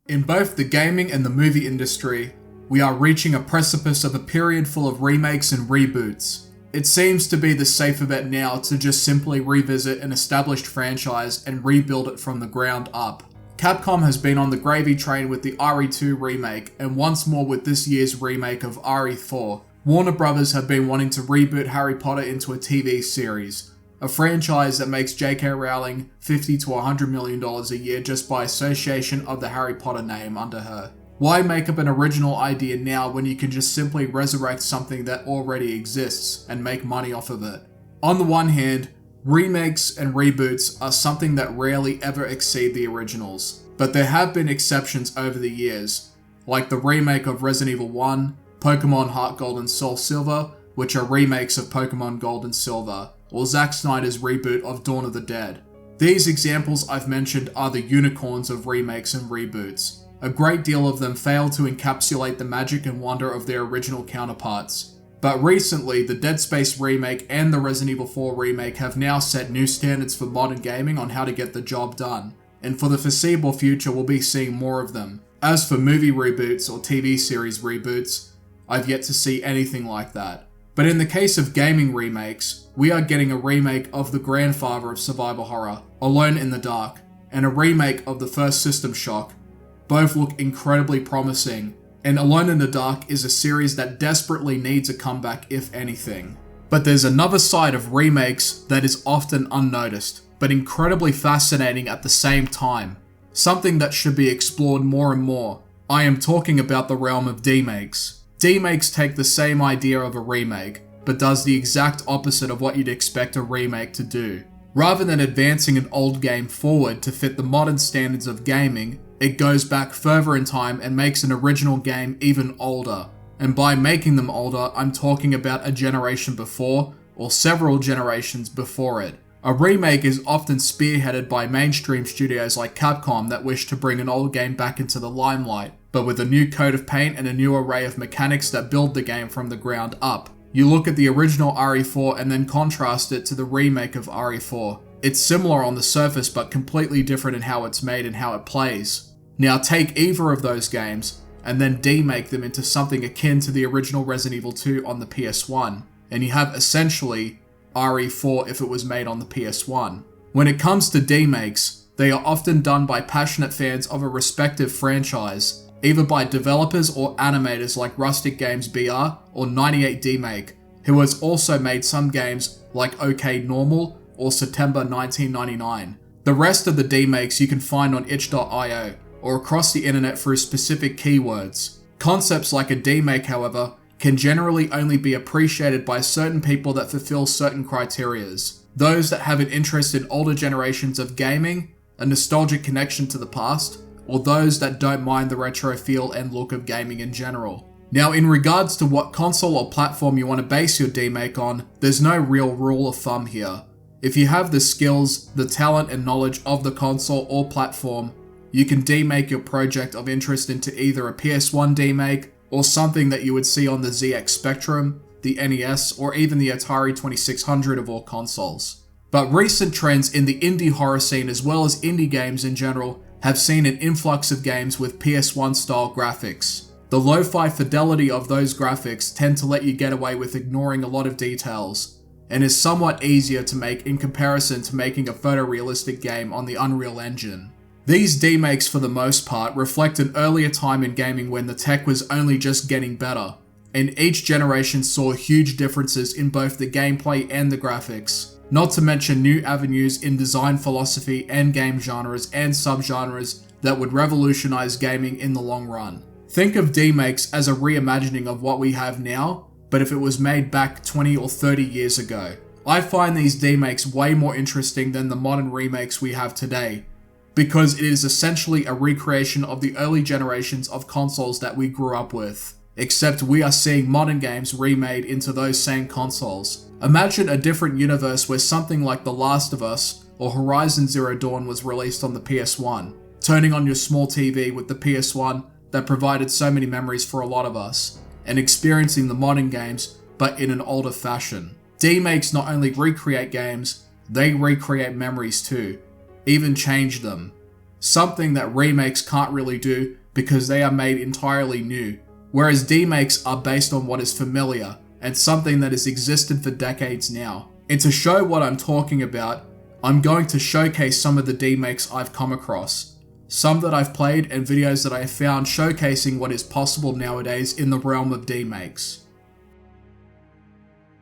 In both the gaming and the movie industry, we are reaching a precipice of a period full of remakes and reboots. It seems to be the safer bet now to just simply revisit an established franchise and rebuild it from the ground up. Capcom has been on the gravy train with the RE2 remake, and once more with this year's remake of RE4. Warner Brothers have been wanting to reboot Harry Potter into a TV series, a franchise that makes J.K. Rowling $50 to $100 million a year just by association of the Harry Potter name under her. Why make up an original idea now when you can just simply resurrect something that already exists and make money off of it? On the one hand, remakes and reboots are something that rarely ever exceed the originals, but there have been exceptions over the years, like the remake of Resident Evil 1, Pokemon Heart Gold and Soul Silver, which are remakes of Pokemon Gold and Silver, or Zack Snyder's reboot of Dawn of the Dead. These examples I've mentioned are the unicorns of remakes and reboots. A great deal of them fail to encapsulate the magic and wonder of their original counterparts. But recently, the Dead Space remake and the Resident Evil 4 remake have now set new standards for modern gaming on how to get the job done, and for the foreseeable future we'll be seeing more of them. As for movie reboots or TV series reboots, I've yet to see anything like that. But in the case of gaming remakes, we are getting a remake of the grandfather of survival horror, Alone in the Dark, and a remake of the first System Shock. Both look incredibly promising, and Alone in the Dark is a series that desperately needs a comeback if anything. But there's another side of remakes that is often unnoticed, but incredibly fascinating at the same time. Something that should be explored more and more. I am talking about the realm of Demakes. Demakes take the same idea of a remake, but does the exact opposite of what you'd expect a remake to do. Rather than advancing an old game forward to fit the modern standards of gaming, it goes back further in time and makes an original game even older. And by making them older, I'm talking about a generation before, or several generations before it. A remake is often spearheaded by mainstream studios like Capcom that wish to bring an old game back into the limelight, but with a new coat of paint and a new array of mechanics that build the game from the ground up. You look at the original RE4 and then contrast it to the remake of RE4. It's similar on the surface but completely different in how it's made and how it plays. Now take either of those games and then demake them into something akin to the original Resident Evil 2 on the PS1, and you have essentially RE4 if it was made on the PS1. When it comes to demakes, they are often done by passionate fans of a respective franchise, either by developers or animators like Rustic Games BR or 98 Demake, who has also made some games like OK Normal or September 1999. The rest of the demakes you can find on itch.io or across the internet through specific keywords. Concepts like a demake, however, can generally only be appreciated by certain people that fulfill certain criterias. Those that have an interest in older generations of gaming, a nostalgic connection to the past, or those that don't mind the retro feel and look of gaming in general. Now, in regards to what console or platform you want to base your demake on, there's no real rule of thumb here. If you have the skills, the talent and knowledge of the console or platform, you can demake your project of interest into either a PS1 demake or something that you would see on the ZX Spectrum, the NES, or even the Atari 2600 of all consoles. But recent trends in the indie horror scene as well as indie games in general have seen an influx of games with PS1 style graphics. The lo-fi fidelity of those graphics tend to let you get away with ignoring a lot of details, and is somewhat easier to make in comparison to making a photorealistic game on the Unreal Engine. These demakes for the most part reflect an earlier time in gaming when the tech was only just getting better, and each generation saw huge differences in both the gameplay and the graphics, not to mention new avenues in design philosophy and game genres and subgenres that would revolutionize gaming in the long run. Think of demakes as a reimagining of what we have now, but if it was made back 20 or 30 years ago. I find these demakes way more interesting than the modern remakes we have today, because it is essentially a recreation of the early generations of consoles that we grew up with, except we are seeing modern games remade into those same consoles. Imagine a different universe where something like The Last of Us or Horizon Zero Dawn was released on the PS1, turning on your small TV with the PS1 that provided so many memories for a lot of us, and experiencing the modern games but in an older fashion. Demakes not only recreate games, they recreate memories too, even change them. something that remakes can't really do because they are made entirely new, whereas demakes are based on what is familiar and something that has existed for decades now. And to show what I'm talking about, I'm going to showcase some of the demakes I've come across, some that I've played and videos that I have found showcasing what is possible nowadays in the realm of demakes.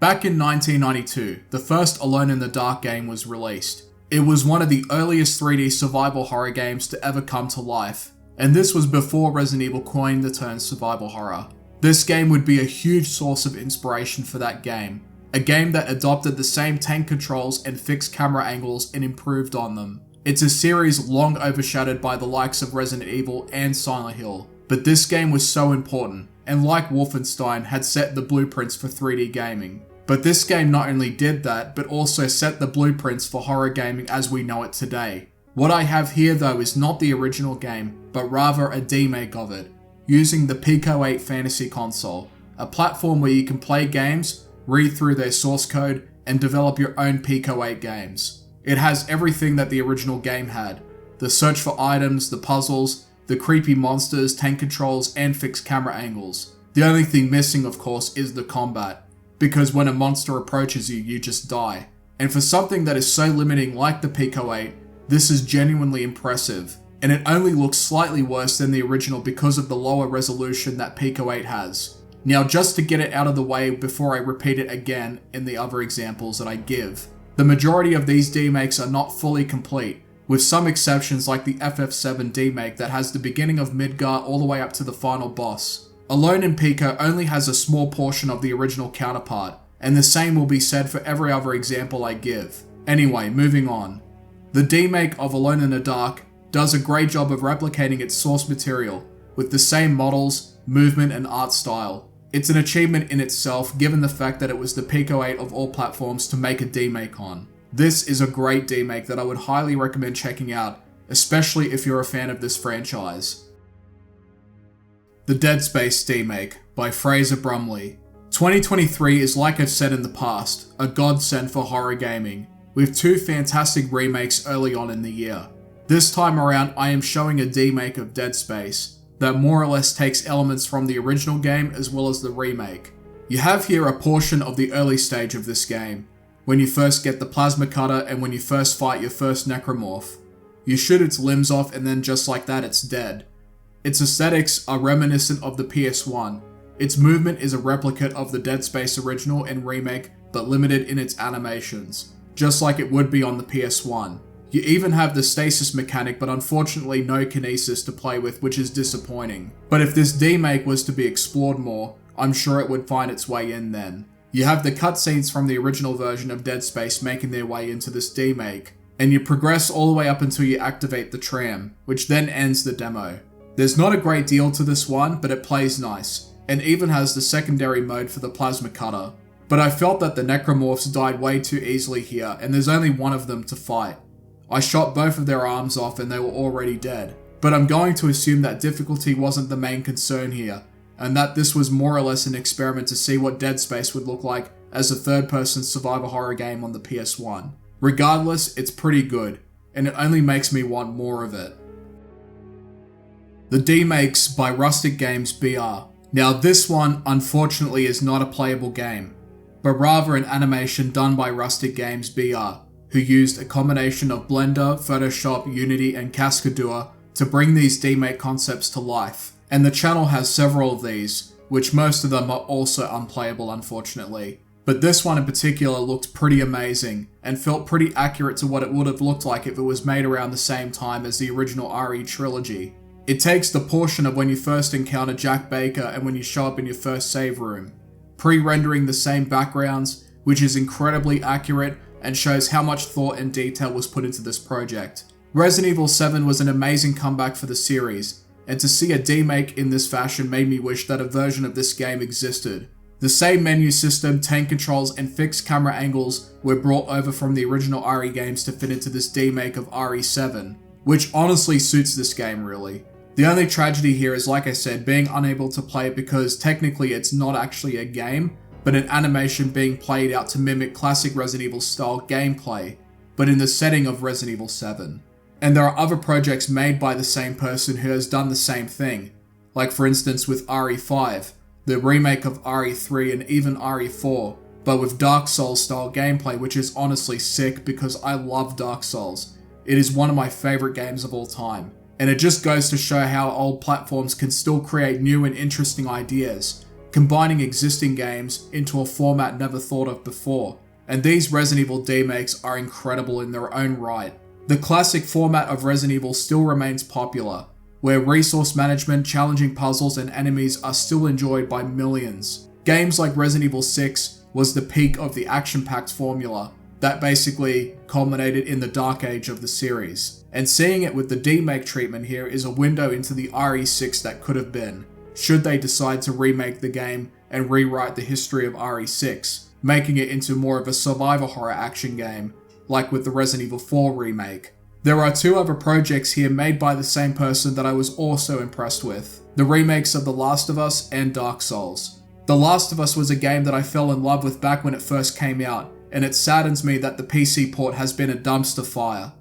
Back in 1992, the first Alone in the Dark game was released. It was one of the earliest 3D survival horror games to ever come to life, and this was before Resident Evil coined the term survival horror. This game would be a huge source of inspiration for that game, a game that adopted the same tank controls and fixed camera angles and improved on them. It's a series long overshadowed by the likes of Resident Evil and Silent Hill, but this game was so important, and like Wolfenstein had set the blueprints for 3D gaming. But this game not only did that, but also set the blueprints for horror gaming as we know it today. What I have here though is not the original game, but rather a demake of it, using the Pico 8 fantasy console, a platform where you can play games, read through their source code, and develop your own Pico 8 games. It has everything that the original game had: the search for items, the puzzles, the creepy monsters, tank controls, and fixed camera angles. The only thing missing, of course, is the combat, because when a monster approaches you, you just die. And for something that is so limiting like the Pico 8, this is genuinely impressive, and it only looks slightly worse than the original because of the lower resolution that Pico 8 has. Now, just to get it out of the way before I repeat it again in the other examples that I give, the majority of these demakes are not fully complete, with some exceptions like the FF7 demake that has the beginning of Midgar all the way up to the final boss. Alone in Pico only has a small portion of the original counterpart, and the same will be said for every other example I give. Anyway, moving on. The demake of Alone in the Dark does a great job of replicating its source material, with the same models, movement, and art style. It's an achievement in itself given the fact that it was the Pico 8 of all platforms to make a demake on. This is a great demake that I would highly recommend checking out, especially if you're a fan of this franchise. The Dead Space Demake by Fraser Brumley. 2023 is, like I've said in the past, a godsend for horror gaming, with two fantastic remakes early on in the year. This time around I am showing a demake of Dead Space that more or less takes elements from the original game as well as the remake. You have here a portion of the early stage of this game, when you first get the plasma cutter and when you first fight your first necromorph. You shoot its limbs off and then just like that it's dead. Its aesthetics are reminiscent of the PS1. Its movement is a replicate of the Dead Space original and remake, but limited in its animations, just like it would be on the PS1. You even have the stasis mechanic, but unfortunately no kinesis to play with, which is disappointing. But if this demake was to be explored more, I'm sure it would find its way in then. You have the cutscenes from the original version of Dead Space making their way into this demake, and you progress all the way up until you activate the tram, which then ends the demo. There's not a great deal to this one, but it plays nice, and even has the secondary mode for the plasma cutter. But I felt that the necromorphs died way too easily here, and there's only one of them to fight. I shot both of their arms off and they were already dead. But I'm going to assume that difficulty wasn't the main concern here, and that this was more or less an experiment to see what Dead Space would look like as a third-person survival horror game on the PS1. Regardless, it's pretty good, and it only makes me want more of it. The Demakes by Rustic Games BR. Now this one, unfortunately, is not a playable game, but rather an animation done by Rustic Games BR, who used a combination of Blender, Photoshop, Unity, and Cascadeur to bring these demake concepts to life. And the channel has several of these, which most of them are also unplayable unfortunately. But this one in particular looked pretty amazing, and felt pretty accurate to what it would have looked like if it was made around the same time as the original RE trilogy. It takes the portion of when you first encounter Jack Baker and when you show up in your first save room, pre-rendering the same backgrounds, which is incredibly accurate and shows how much thought and detail was put into this project. Resident Evil 7 was an amazing comeback for the series, and to see a demake in this fashion made me wish that a version of this game existed. The same menu system, tank controls, and fixed camera angles were brought over from the original RE games to fit into this demake of RE7, which honestly suits this game really. The only tragedy here is, like I said, being unable to play it because technically it's not actually a game, but an animation being played out to mimic classic Resident Evil style gameplay, but in the setting of Resident Evil 7. And there are other projects made by the same person who has done the same thing, like for instance with RE5, the remake of RE3 and even RE4, but with Dark Souls style gameplay, which is honestly sick because I love Dark Souls. It is one of my favourite games of all time. And it just goes to show how old platforms can still create new and interesting ideas, combining existing games into a format never thought of before. And these Resident Evil Demakes are incredible in their own right. The classic format of Resident Evil still remains popular, where resource management, challenging puzzles, and enemies are still enjoyed by millions. Games like Resident Evil 6 was the peak of the action-packed formula that basically culminated in the dark age of the series. And seeing it with the Demake treatment here is a window into the RE6 that could have been, should they decide to remake the game and rewrite the history of RE6, making it into more of a survivor horror action game, like with the Resident Evil 4 remake. There are two other projects here made by the same person that I was also impressed with, the remakes of The Last of Us and Dark Souls. The Last of Us was a game that I fell in love with back when it first came out, and it saddens me that the PC port has been a dumpster fire.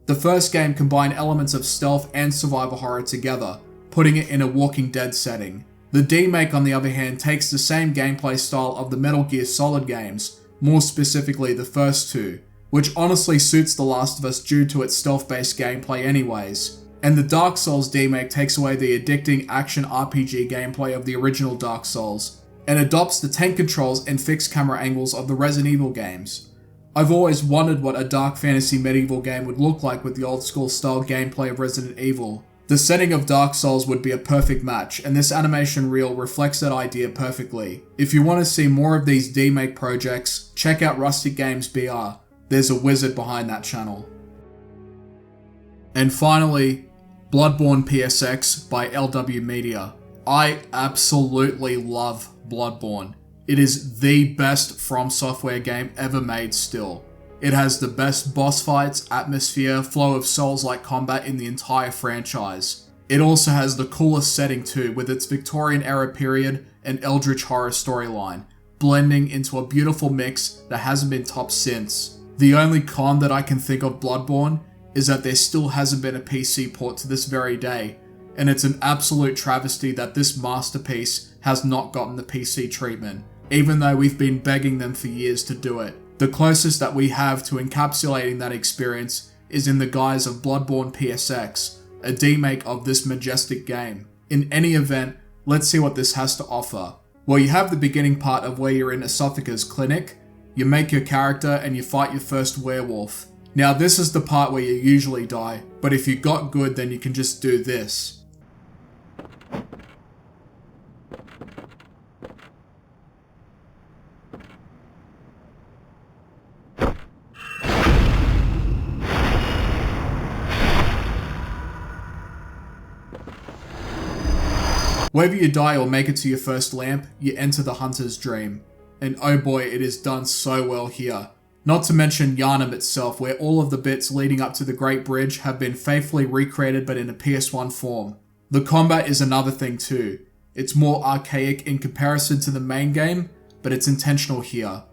The first game combined elements of stealth and survivor horror together, putting it in a Walking Dead setting. The Demake, on the other hand, takes the same gameplay style of the Metal Gear Solid games, more specifically the first two, which honestly suits The Last of Us due to its stealth-based gameplay anyways. And the Dark Souls Demake takes away the addicting action RPG gameplay of the original Dark Souls, and adopts the tank controls and fixed camera angles of the Resident Evil games. I've always wondered what a dark fantasy medieval game would look like with the old school style gameplay of Resident Evil. The setting of Dark Souls would be a perfect match, and this animation reel reflects that idea perfectly. If you want to see more of these Demake projects, check out Rustic Games BR. There's a wizard behind that channel. And finally, Bloodborne PSX by LWMedia. I absolutely love Bloodborne. It is the best From Software game ever made still. It has the best boss fights, atmosphere, flow of Souls-like combat in the entire franchise. It also has the coolest setting too, with its Victorian era period and eldritch horror storyline, blending into a beautiful mix that hasn't been topped since. The only con that I can think of Bloodborne is that there still hasn't been a PC port to this very day, and it's an absolute travesty that this masterpiece has not gotten the PC treatment, even though we've been begging them for years to do it. The closest that we have to encapsulating that experience is in the guise of Bloodborne PSX, a demake of this majestic game. In any event, let's see what this has to offer. Well, you have the beginning part of where you're in Esophagus Clinic, you make your character and you fight your first werewolf. Now this is the part where you usually die, but if you got good then you can just do this. Whether you die or make it to your first lamp, you enter the hunter's dream. And oh boy, it is done so well here. Not to mention Yharnam itself, where all of the bits leading up to the Great Bridge have been faithfully recreated but in a PS1 form. The combat is another thing too. It's more archaic in comparison to the main game, but it's intentional here.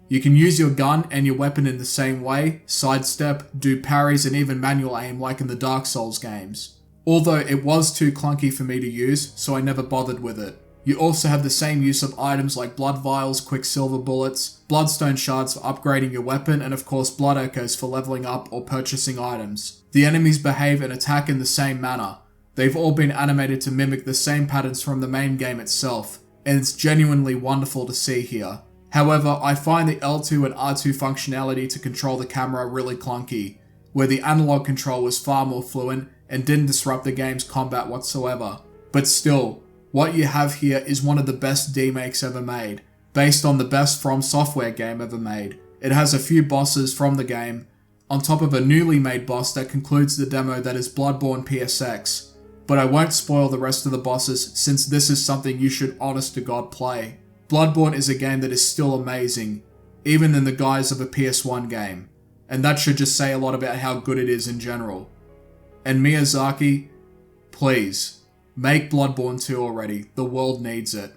You can use your gun and your weapon in the same way, sidestep, do parries, and even manual aim like in the Dark Souls games. Although it was too clunky for me to use, so I never bothered with it. You also have the same use of items like blood vials, quicksilver bullets, bloodstone shards for upgrading your weapon, and of course blood echoes for leveling up or purchasing items. The enemies behave and attack in the same manner. They've all been animated to mimic the same patterns from the main game itself, and it's genuinely wonderful to see here. However, I find the L2 and R2 functionality to control the camera really clunky, where the analog control was far more fluent and didn't disrupt the game's combat whatsoever. But still, what you have here is one of the best demakes ever made, based on the best From Software game ever made. It has a few bosses from the game, on top of a newly made boss that concludes the demo that is Bloodborne PSX. But I won't spoil the rest of the bosses since this is something you should honest to God play. Bloodborne is a game that is still amazing, even in the guise of a PS1 game, and that should just say a lot about how good it is in general. And Miyazaki, please, make Bloodborne 2 already, the world needs it.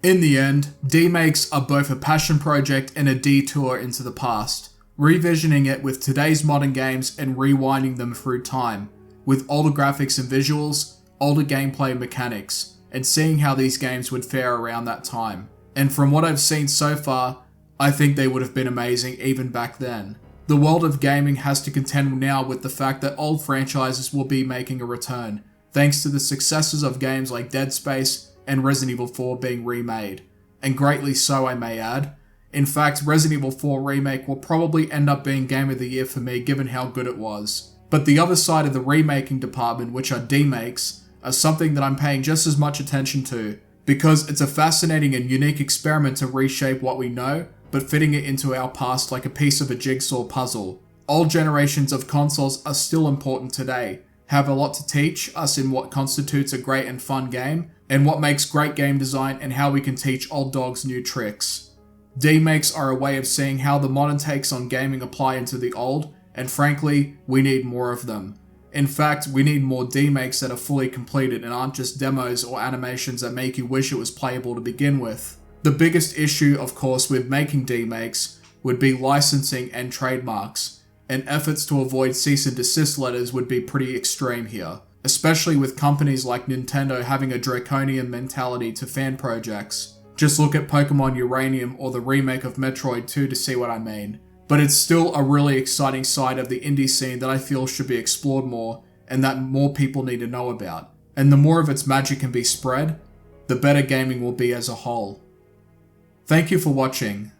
In the end, Demakes are both a passion project and a detour into the past, revisioning it with today's modern games and rewinding them through time, with older graphics and visuals, older gameplay mechanics, and seeing how these games would fare around that time. And from what I've seen so far, I think they would have been amazing even back then. The world of gaming has to contend now with the fact that old franchises will be making a return, thanks to the successes of games like Dead Space and Resident Evil 4 being remade. And greatly so, I may add. In fact, Resident Evil 4 Remake will probably end up being Game of the Year for me given how good it was. But the other side of the remaking department, which are Demakes, are something that I'm paying just as much attention to, because it's a fascinating and unique experiment to reshape what we know, but fitting it into our past like a piece of a jigsaw puzzle. Old generations of consoles are still important today, have a lot to teach us in what constitutes a great and fun game, and what makes great game design and how we can teach old dogs new tricks. Demakes are a way of seeing how the modern takes on gaming apply into the old, and frankly, we need more of them. In fact, we need more demakes that are fully completed and aren't just demos or animations that make you wish it was playable to begin with. The biggest issue, of course, with making demakes would be licensing and trademarks, and efforts to avoid cease and desist letters would be pretty extreme here, especially with companies like Nintendo having a draconian mentality to fan projects. Just look at Pokemon Uranium or the remake of Metroid 2 to see what I mean. But it's still a really exciting side of the indie scene that I feel should be explored more and that more people need to know about. And the more of its magic can be spread, the better gaming will be as a whole. Thank you for watching.